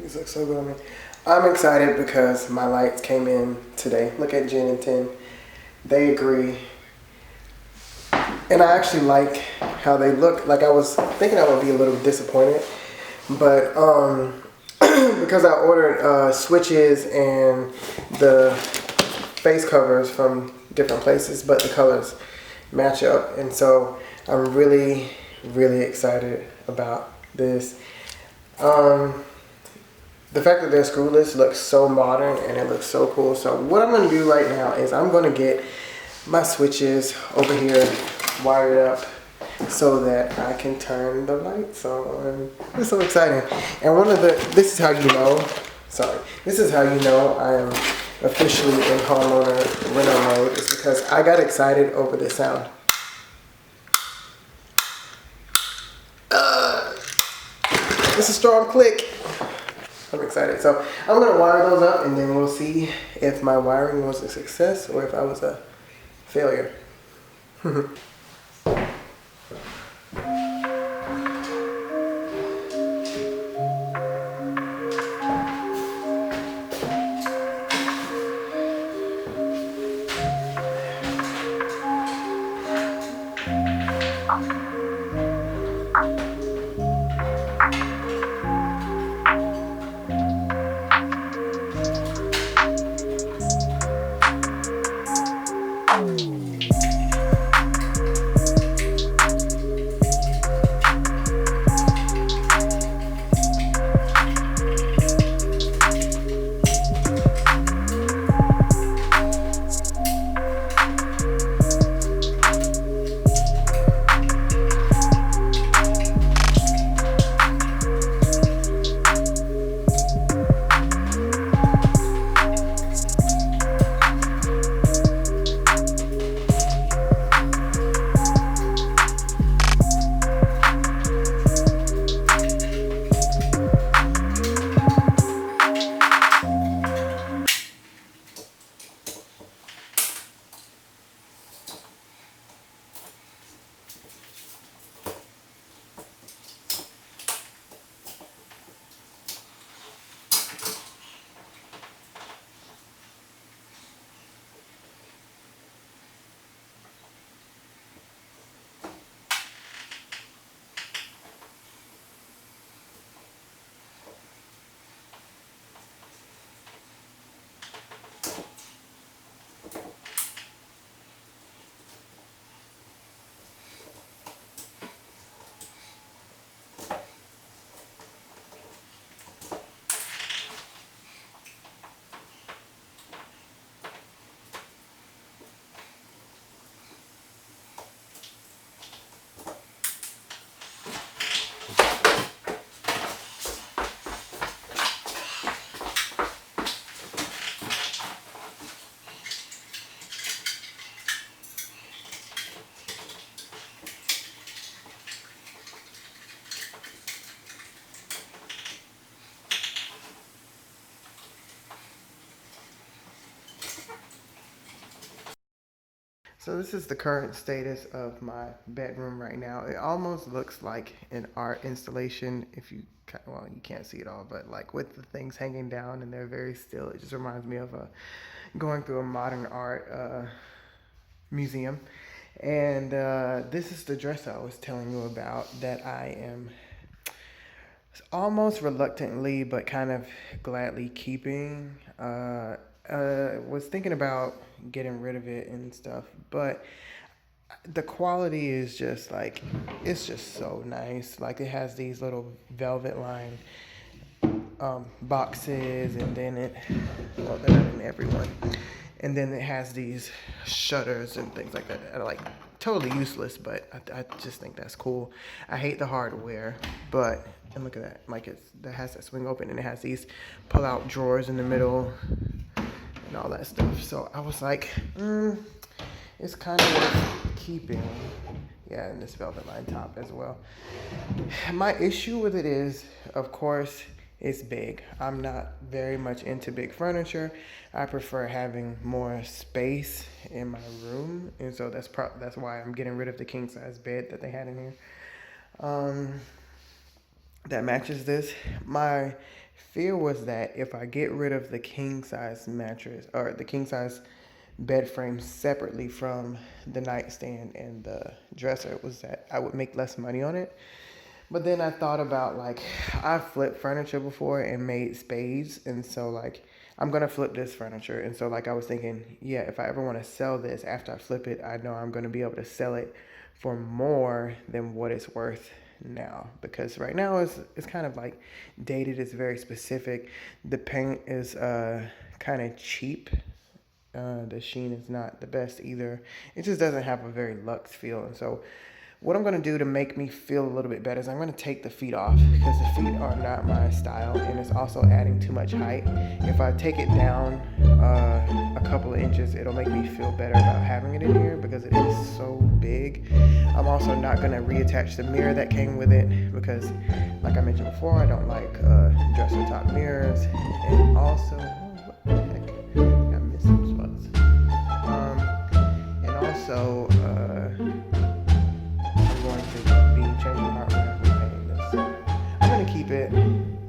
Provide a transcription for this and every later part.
These look so good on me. I'm excited because my lights came in today. Look at Jen and Tin. They agree. And I actually like how they look. Like I was thinking I would be a little disappointed. But because I ordered switches and the face covers from different places, but the colors match up. And so I'm really, really excited about this. The fact that they're screwless looks so modern and it looks so cool. So what I'm going to do right now is I'm going to get my switches over here wired up so that I can turn the lights on. It's so exciting. And this is how you know I am officially in homeowner reno mode, is because I got excited over the sound. It's a strong click. I'm excited. So I'm going to wire those up and then we'll see if my wiring was a success or if I was a failure. So this is the current status of my bedroom right now. It almost looks like an art installation. Well, you can't see it all, but like with the things hanging down and they're very still, it just reminds me of going through a modern art museum. And this is the dress I was telling you about that I am almost reluctantly but kind of gladly keeping. Was thinking about getting rid of it and stuff, but the quality is just like, it's just so nice. Like it has these little velvet lined boxes, and then well, they're not in everyone, and then it has these shutters and things like that are like totally useless, but I just think that's cool. I hate the hardware, but, and look at that, like that has that swing open and it has these pull out drawers in the middle and all that stuff. So I was like, it's kind of worth keeping. Yeah, and this velvet line top as well. My issue with it is, of course, it's big. I'm not very much into big furniture. I prefer having more space in my room, and so that's why I'm getting rid of the king size bed that they had in here. That matches this. My fear was that if I get rid of the king size mattress or the king size bed frame separately from the nightstand and the dresser, was that I would make less money on it. But then I thought about, like, I've flipped furniture before and made spades, and so like I'm gonna flip this furniture, and so like I was thinking, yeah, if I ever want to sell this after I flip it, I know I'm gonna be able to sell it for more than what it's worth now, because right now it's kind of like dated. It's very specific. The paint is kind of cheap. The sheen is not the best either. It just doesn't have a very luxe feel. And so what I'm going to do to make me feel a little bit better is I'm going to take the feet off, because the feet are not my style, and it's also adding too much height. If I take it down a couple of inches, it'll make me feel better about having it in here, because it is so big. I'm also not going to reattach the mirror that came with it, because like I mentioned before, I don't like dresser top mirrors. And also, what the heck? I missed some spots. And also, going to be changing hardware and repainting this. I'm going to keep it,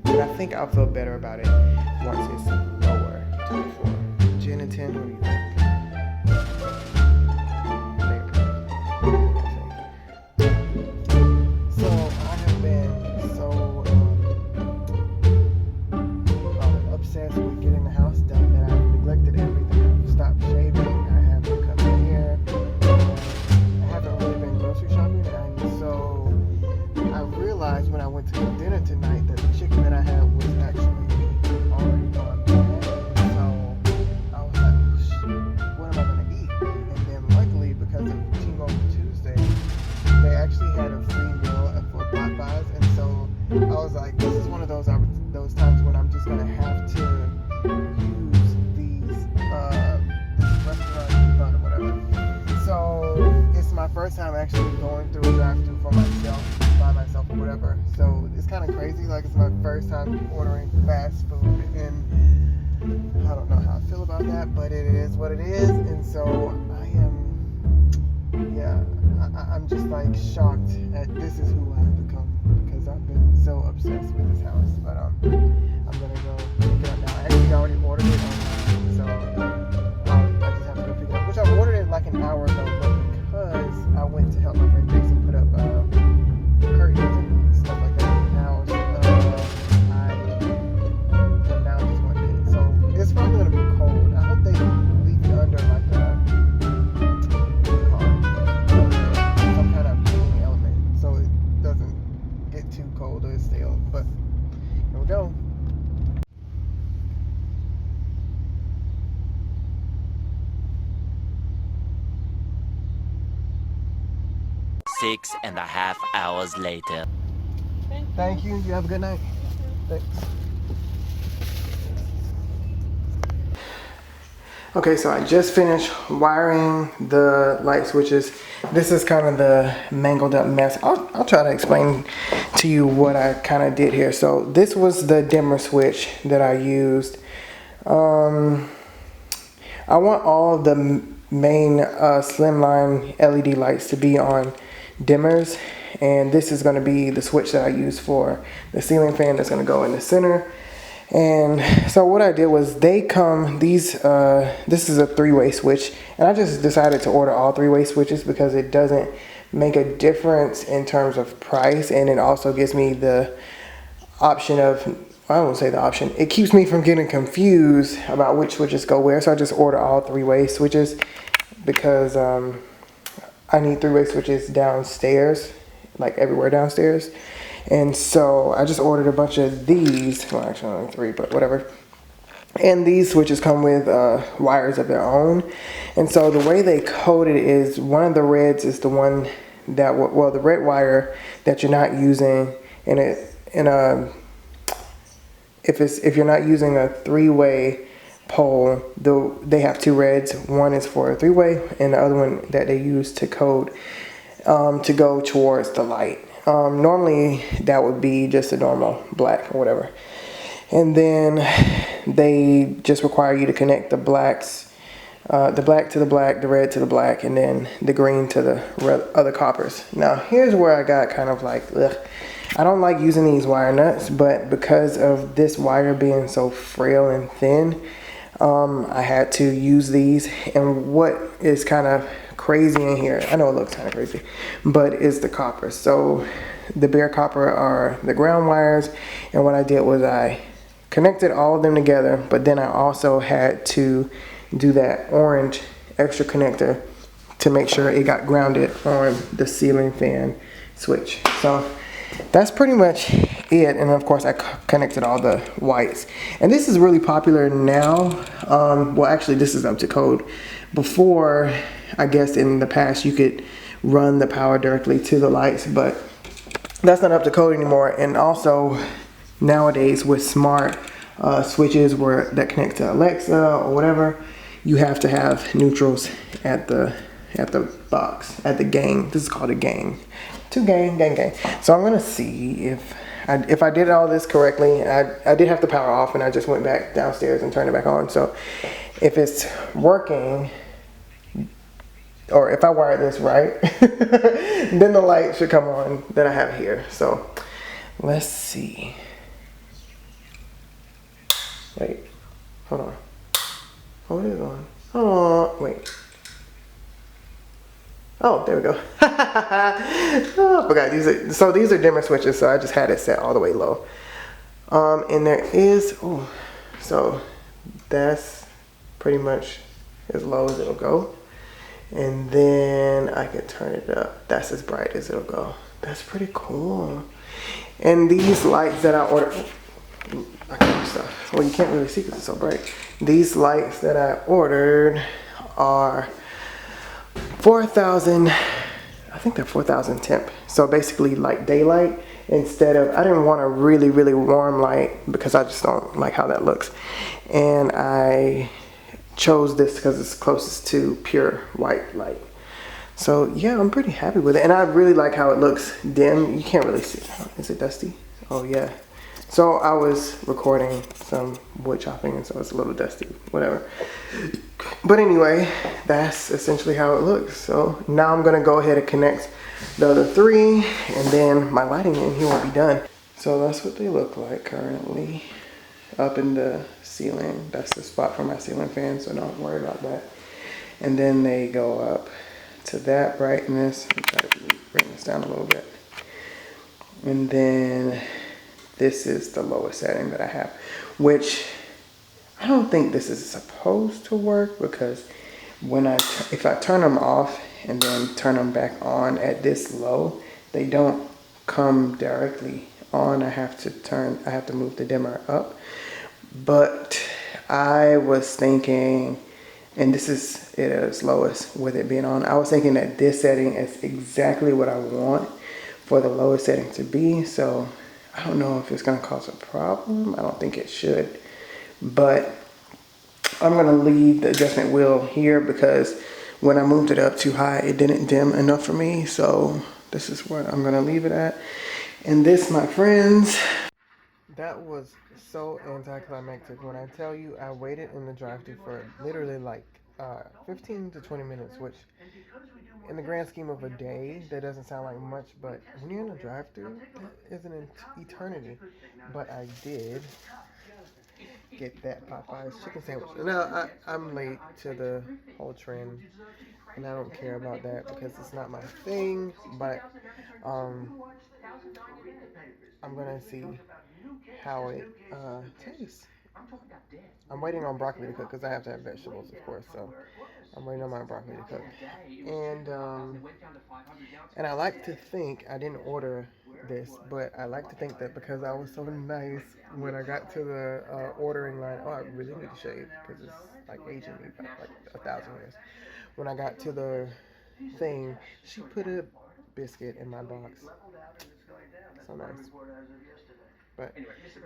but I think I'll feel better about it once it's lower to the floor. Jen and 10, what do you think? So I have been so obsessed with getting the house done that I've neglected everything. I've stopped shaving. I haven't cut my hair. I haven't really been grocery shopping, and so I realized when I went to dinner tonight that the chicken that I had was actually already gone bad. So I was like, oh, shoot, what am I gonna eat? And then luckily, because of T-Mobile Tuesday, they actually had a free meal for potlights, and so I was like, this is one of those times when I'm just gonna have to use these this restaurant coupon or whatever. So it's my first time actually going through a drive-thru for myself, by myself or whatever. So it's kind of crazy. Like, it's my first time ordering fast food, and I don't know how I feel about that, but it is what it is. And so I'm just like shocked at this is who I have become, because I've been so obsessed with this house. But I'm gonna go pick it up now. I actually already ordered it online, so I just have to go pick it up, which I ordered it like an hour ago, but because I went to help my friend Jason put up curtains and stuff like that in the house, I'm now just going to get it. So it's probably going to be cold. I hope they leave it under like some kind of heating element, so it doesn't get too cold or stale. But here we go. Six and a half hours later. Thank you. You have a good night. Thanks. Okay, so I just finished wiring the light switches. This is kind of the mangled up mess. I'll try to explain to you what I kind of did here. So this was the dimmer switch that I used. I want all the main slimline LED lights to be on dimmers, and this is going to be the switch that I use for the ceiling fan that's going to go in the center. And so what I did was this is a 3-way switch, and I just decided to order all 3-way switches because it doesn't make a difference in terms of price, and it also gives me the option of, I won't say the option, it keeps me from getting confused about which switches go where. So I just order all 3-way switches because I need 3-way switches downstairs, like everywhere downstairs. And so I just ordered a bunch of these. Well, actually only 3, but whatever. And these switches come with wires of their own. And so the way they code it is, one of the reds is the one that, well, the red wire that you're not using if you're not using a 3-way pole, they have 2 reds. One is for a 3-way, and the other one that they use to code to go towards the light. Normally that would be just a normal black or whatever. And then they just require you to connect the blacks, the black to the black, the red to the black, and then the green to the other coppers. Now here's where I got kind of like, ugh. I don't like using these wire nuts, but because of this wire being so frail and thin, I had to use these. And what is kind of crazy in here, I know it looks kind of crazy, but it's the copper. So the bare copper are the ground wires, and what I did was I connected all of them together, but then I also had to do that orange extra connector to make sure it got grounded on the ceiling fan switch. So that's pretty much it. And of course I connected all the whites, and this is really popular now. Well, actually this is up to code. Before, I guess in the past you could run the power directly to the lights, but that's not up to code anymore. And also nowadays with smart switches that connect to Alexa or whatever, you have to have neutrals at the box, at the gang. This is called a gang. Gang. So I'm gonna see if I did all this correctly. I did have the power off, and I just went back downstairs and turned it back on. So if it's working, or if I wired this right, then the light should come on that I have here. So let's see. Wait, hold on. Oh, it is on. Oh, wait. Oh, there we go. Oh, I forgot. These are dimmer switches, so I just had it set all the way low. And there is, so that's pretty much as low as it'll go. And then I could turn it up. That's as bright as it'll go. That's pretty cool. And these lights that I ordered, I can't stuff. Well, you can't really see because it's so bright. These lights that I ordered are 4,000, I think they're 4,000 temp. So basically like daylight instead of, I didn't want a really, really warm light because I just don't like how that looks. And I chose this because it's closest to pure white light. So yeah, I'm pretty happy with it. And I really like how it looks dim. You can't really see. Is it dusty? Oh yeah. So I was recording some wood chopping, and so it's a little dusty, whatever. But anyway, that's essentially how it looks. So now I'm gonna go ahead and connect the other three, and then my lighting in here will be done. So that's what they look like currently up in the ceiling. That's the spot for my ceiling fan, so don't worry about that. And then they go up to that brightness. I'll try to bring this down a little bit. And then this is the lowest setting that I have, which I don't think this is supposed to work, because if I turn them off and then turn them back on at this low, they don't come directly on. I have to move the dimmer up. But I was thinking, and this is it at its lowest with it being on, I was thinking that this setting is exactly what I want for the lowest setting to be. So I don't know if it's gonna cause a problem. I don't think it should, but I'm gonna leave the adjustment wheel here because when I moved it up too high, it didn't dim enough for me. So this is where I'm gonna leave it at. And this, my friends, that was so anticlimactic. When I tell you, I waited in the drive-thru for literally like 15 to 20 minutes, which in the grand scheme of a day, that doesn't sound like much, but when you're in a drive-thru, that is an eternity. But I did get that Popeye's chicken sandwich. Now, I'm late to the whole trend, and I don't care about that because it's not my thing, but I'm gonna see how it tastes. I'm waiting on broccoli to cook because I have to have vegetables, of course, so I'm waiting on my broccoli to cook. And I like to think, I didn't order this, but I like to think that because I was so nice when I got to the ordering line, I really need to shave because it's like aging me by like 1,000 years. When I got to the thing, she put a biscuit in my box. So nice. But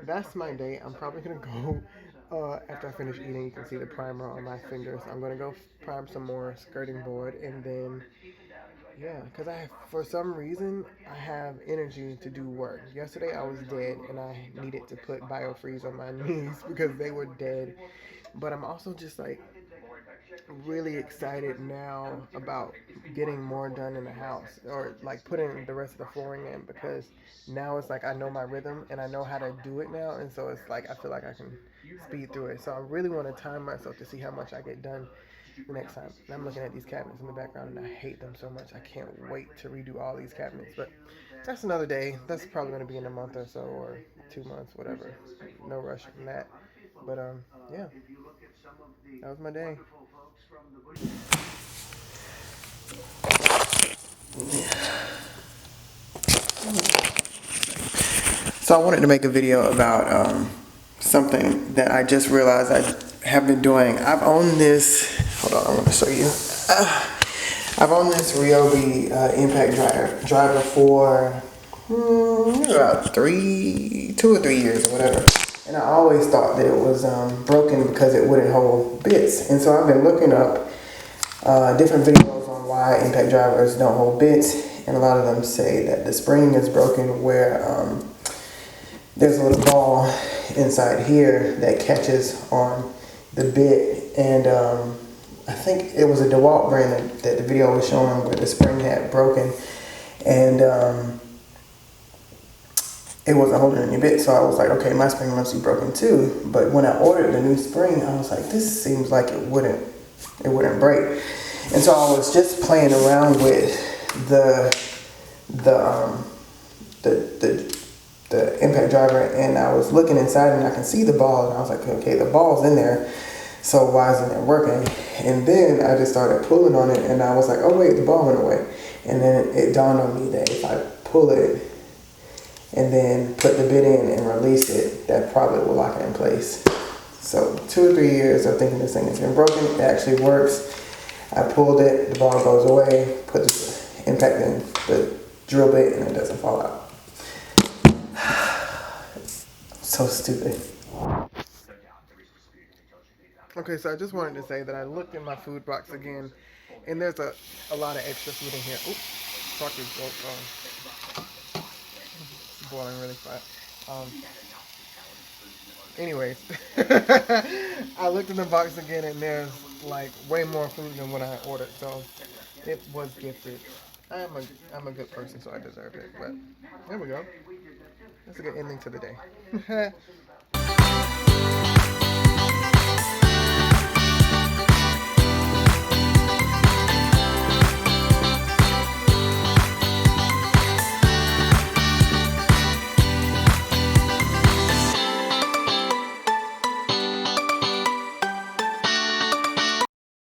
that's my day. I'm probably gonna go after I finish eating. You can see the primer on my fingers. I'm gonna go prime some more skirting board, and then yeah, because for some reason I have energy to do work. Yesterday I was dead, and I needed to put biofreeze on my knees because they were dead. But I'm also just like, really excited now about getting more done in the house, or like putting the rest of the flooring in, because now it's like I know my rhythm and I know how to do it now, and so it's like I feel like I can speed through it. So I really want to time myself to see how much I get done the next time. And I'm looking at these cabinets in the background and I hate them so much. I can't wait to redo all these cabinets, but that's another day. That's probably going to be in a month or so, or 2 months, whatever. No rush on that. But yeah, that was my day. So I wanted to make a video about something that I just realized I have been doing. I've owned this. Hold on, I want to show you. I've owned this Ryobi impact driver for about 2 or 3 years or whatever. And I always thought that it was broken because it wouldn't hold bits. And so I've been looking up different videos on why impact drivers don't hold bits. And a lot of them say that the spring is broken where there's a little ball inside here that catches on the bit, and I think it was a DeWalt brand that the video was showing where the spring had broken, and it wasn't holding any bit. So I was like, okay, my spring must be broken too. But when I ordered the new spring, I was like, this seems like it wouldn't break. And so I was just playing around with the impact driver, and I was looking inside and I can see the ball, and I was like, okay, the ball's in there, so why isn't it working? And then I just started pulling on it, and I was like, oh wait, the ball went away. And then it dawned on me that if I pull it and then put the bit in and release it, that probably will lock it in place. So 2 or 3 years of thinking this thing has been broken. It actually works. I pulled it, the ball goes away, put the impact in the drill bit, and it doesn't fall out. So stupid. Okay, so I just wanted to say that I looked in my food box again, and there's a lot of extra food in here. Oops, fuck is boiling really fast. Anyways, I looked in the box again, and there's like way more food than what I ordered, so it was gifted. I'm a good person, so I deserve it. But there we go. That's a good ending to the day.